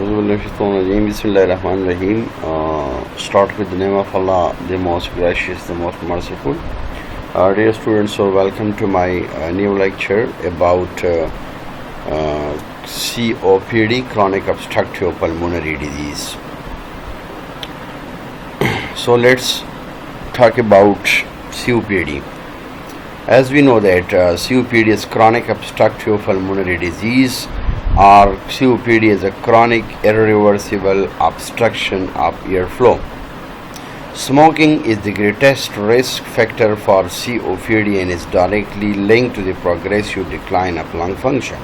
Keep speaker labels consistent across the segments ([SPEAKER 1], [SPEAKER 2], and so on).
[SPEAKER 1] Bismillahirrahmanirrahim. Start with the name of Allah, the most gracious, the most merciful. Dear students, so welcome to my new lecture about COPD, chronic obstructive pulmonary disease. So let's talk about COPD. As we know that COPD is chronic obstructive pulmonary disease, or COPD is a chronic irreversible obstruction of airflow. Smoking is the greatest risk factor for COPD and is directly linked to the progressive decline of lung function.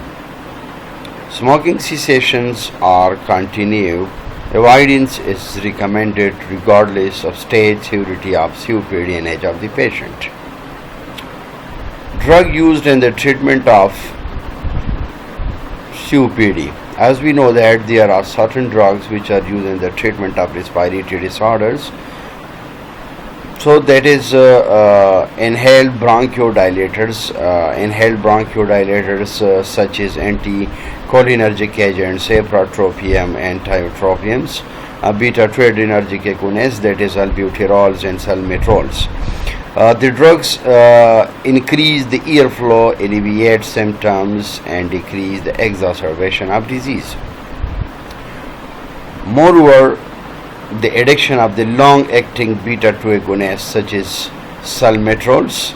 [SPEAKER 1] Smoking cessations or continued avoidance is recommended regardless of stage, severity of COPD and age of the patient. Drug used in the treatment of COPD. As we know that there are certain drugs which are used in the treatment of respiratory disorders. So that is inhaled bronchodilators. Such as anticholinergic agents, apratropium and tiotropiums, beta-2 adrenergic agonists, that is albuterols and salmetrols. The drugs increase the airflow, alleviate symptoms, and decrease the exacerbation of disease. Moreover, the addiction of the long-acting beta-2 agonists such as salmetrols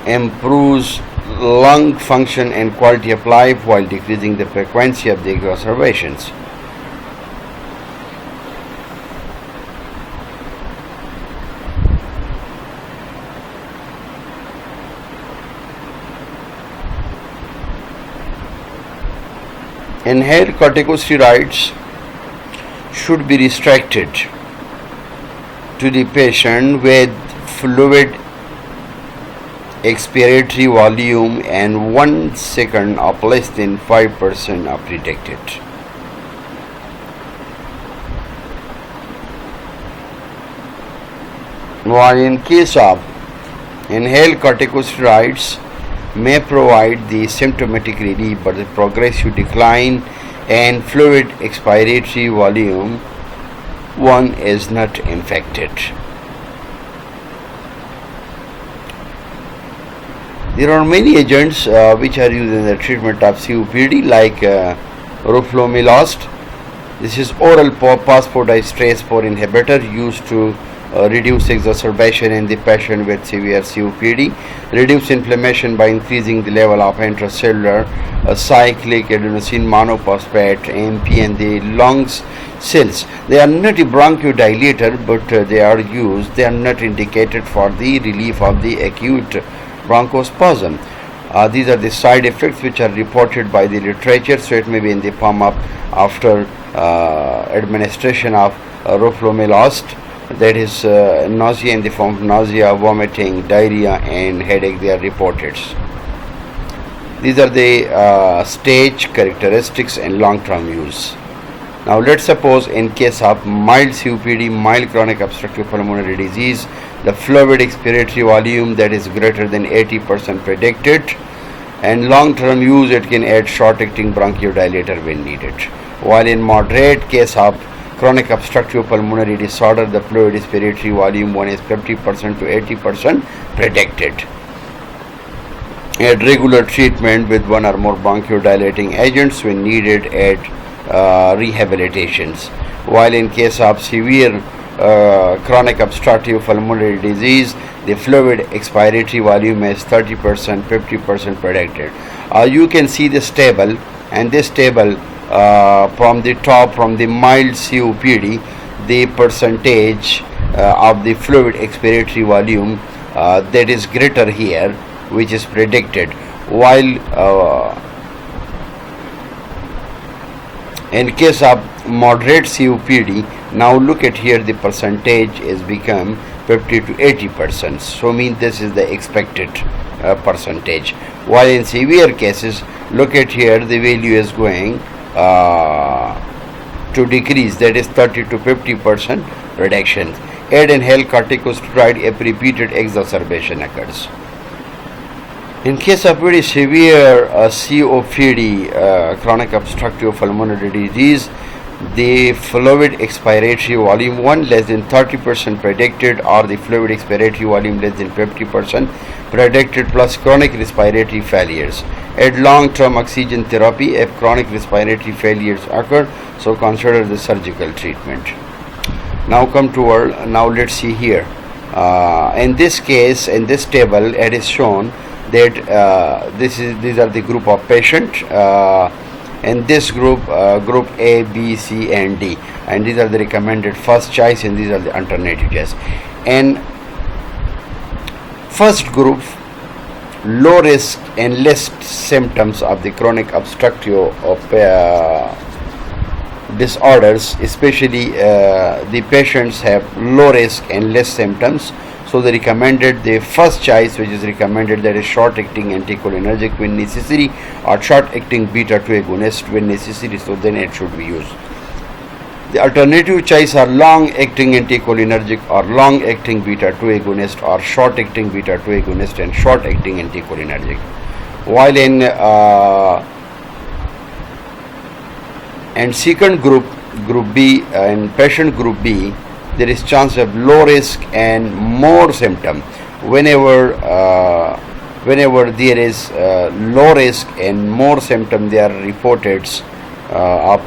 [SPEAKER 1] improves lung function and quality of life while decreasing the frequency of the exacerbations. Inhaled corticosteroids should be restricted to the patient with fluid expiratory volume and 1 second of less than 5% of predicted. While in case of inhaled corticosteroids may provide the symptomatic relief, but the progressive decline and fluid expiratory volume one is not infected. There are many agents which are used in the treatment of COPD, like roflumilast. This is oral phosphodiesterase 4 inhibitor used to reduce exacerbation in the patient with severe COPD, reduce inflammation by increasing the level of intracellular cyclic adenosine monophosphate (AMP) in the lungs cells. They are not a bronchodilator, but they are not indicated for the relief of the acute bronchospasm. These are the side effects which are reported by the literature, so it may be in the form of after administration of roflumilast, that is nausea, in the form of nausea, vomiting, diarrhea and headache. They are reported. These are the stage characteristics and long-term use. Now let's suppose in case of mild COPD, mild chronic obstructive pulmonary disease, the fluid expiratory volume that is greater than 80% predicted, and long-term use it can add short-acting bronchodilator when needed. While in moderate case of chronic obstructive pulmonary disorder, the fluid respiratory volume 1 is 50% to 80% predicted. Add regular treatment with one or more bronchodilating agents when needed. Add rehabilitations. While in case of severe chronic obstructive pulmonary disease, the fluid expiratory volume is 30%, 50% predicted. You can see this table, and this table from the top, from the mild COPD, the percentage of the fluid expiratory volume that is greater here, which is predicted, while in case of moderate COPD, now look at here, the percentage is become 50 to 80%, so means this is the expected percentage. While in severe cases, look at here, the value is going to decrease, that is 30 to 50% reduction. Add inhaled corticosteroid if repeated exacerbation occurs. In case of very severe COPD, chronic obstructive pulmonary disease, the fluid expiratory volume 1 less than 30% predicted, or the fluid expiratory volume less than 50% predicted, plus chronic respiratory failures. At long-term oxygen therapy, if chronic respiratory failures occur, so consider the surgical treatment. Now let's see here. In this case, in this table, it is shown that these are the group of patient. In this group A, B, C, and D, and these are the recommended first choice, and these are the alternative choice. And first group, low risk and less symptoms of the chronic obstructive disorders, especially the patients have low risk and less symptoms. So they recommended the first choice, which is recommended, that is short-acting anticholinergic when necessary, or short-acting beta-2 agonist when necessary. So then it should be used. The alternative choice are long-acting anticholinergic or long-acting beta-2 agonist, or short-acting beta-2 agonist and short-acting anticholinergic. While in second group B, in patient group B, there is chance of low risk and more symptom. Whenever there is low risk and more symptom, they are reported of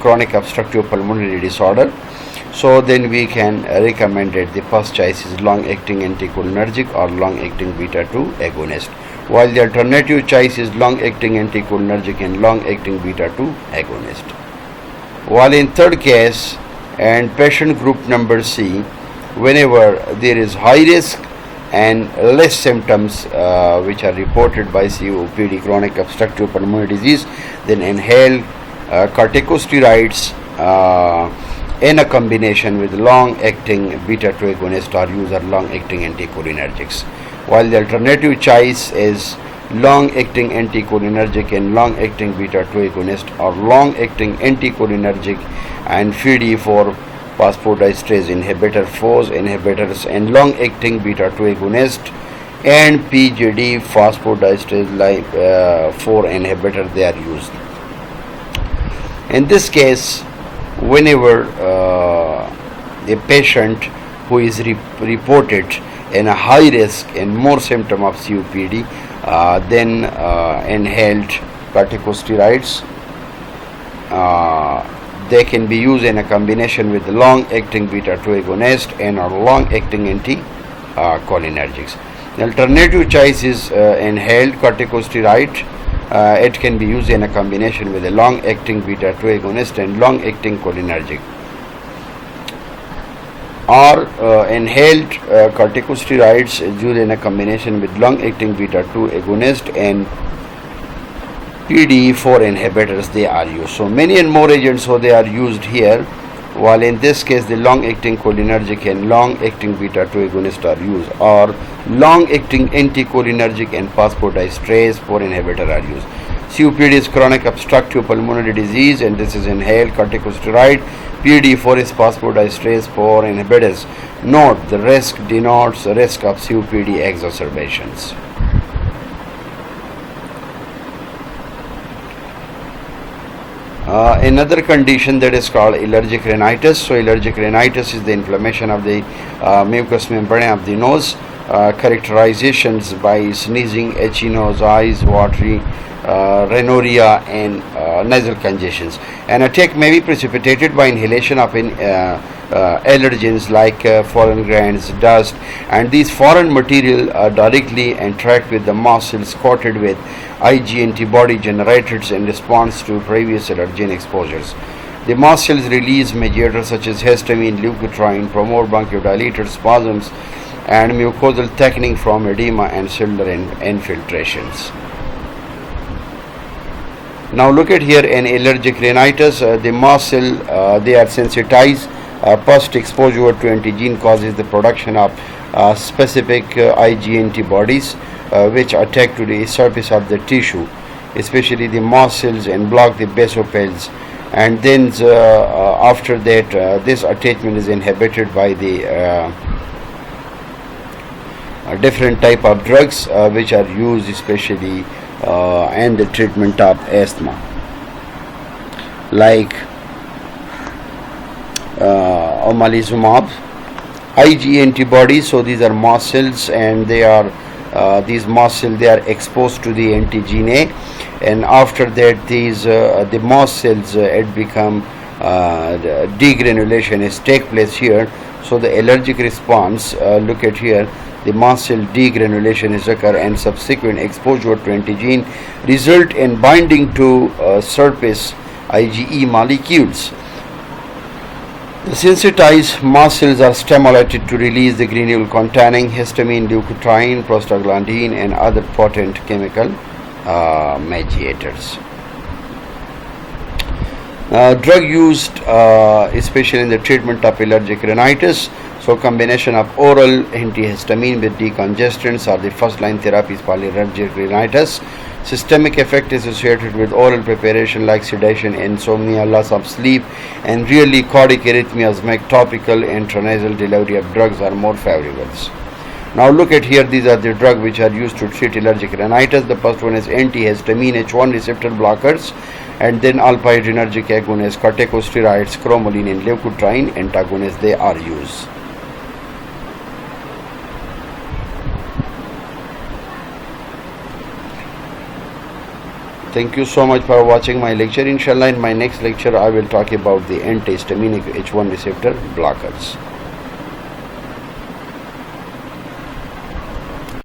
[SPEAKER 1] chronic obstructive pulmonary disorder. So then we can recommend that the first choice is long-acting anticholinergic or long-acting beta-2 agonist, while the alternative choice is long-acting anticholinergic and long-acting beta-2 agonist. While in third case, and patient group number C, whenever there is high risk and less symptoms which are reported by COPD, chronic obstructive pulmonary disease, then inhale corticosteroids in a combination with long-acting beta-2 agonist, or use long-acting anticholinergics. While the alternative choice is long-acting anticholinergic and long-acting beta-2 agonist, or long-acting anticholinergic and PDE4 phosphodiesterase inhibitor, FOS inhibitors, and long-acting beta-2 agonist and PGD phosphodiesterase 4 inhibitor, they are used. In this case, whenever a patient who is reported in a high risk and more symptom of COPD, then inhaled corticosteroids, they can be used in a combination with long-acting beta-2 agonist and long-acting anticholinergics. The alternative choice is inhaled corticosteroid. It can be used in a combination with a long-acting beta-2 agonist and long-acting cholinergic, or inhaled corticosteroids used in a combination with long-acting beta-2 agonist and PDE4 inhibitors, they are used. So many and more agents, so they are used here, while in this case the long-acting cholinergic and long-acting beta-2 agonist are used, or long-acting anticholinergic and phosphodiesterase 4 inhibitor are used. COPD is chronic obstructive pulmonary disease, and this is inhaled corticosteroid. PDE4 is phosphodiesterase 4 inhibitors. Note, the risk denotes the risk of COPD exacerbations. Another condition that is called allergic rhinitis. So allergic rhinitis is the inflammation of the mucous membrane of the nose, characterizations by sneezing, itchy nose, eyes watery, rhinorrhea, and nasal congestions. An attack may be precipitated by inhalation of allergens like foreign glands, dust, and these foreign material directly interact with the muscles coated with Ig antibody generated in response to previous allergen exposures. The muscles release mediators such as histamine, leukotriene, promote bronchodilators, spasms, and mucosal thickening from edema and cellular infiltrations. Now look at here in allergic rhinitis, the muscle, they are sensitized. Post exposure to antigen causes the production of specific Ig antibodies which attack to the surface of the tissue, especially the muscles, and block the basophils. And then after that, this attachment is inhibited by the different type of drugs which are used especially in the treatment of asthma, like omalizumab. IgE antibodies, so these are mast cells, and they are these mast cells, they are exposed to the antigen A, and after that these the mast cells it become degranulation is take place here. So the allergic response, look at here, the mast cell degranulation is occur, and subsequent exposure to antigen result in binding to surface IgE molecules. The sensitized mast cells are stimulated to release the granule containing histamine, leukotriene, prostaglandin, and other potent chemical mediators. Drug used especially in the treatment of allergic rhinitis. So combination of oral antihistamine with decongestants are the first line therapies for allergic rhinitis. Systemic effect is associated with oral preparation like sedation, insomnia, loss of sleep, and really cardiac arrhythmias make topical intranasal delivery of drugs are more favorable. Now look at here, these are the drugs which are used to treat allergic rhinitis. The first one is antihistamine H1 receptor blockers, and then alpha-adrenergic agonists, corticosteroids, cromolyn, and leukotriene antagonists, they are used. Thank you so much for watching my lecture. Inshallah, in my next lecture I will talk about the antihistaminic H1 receptor blockers.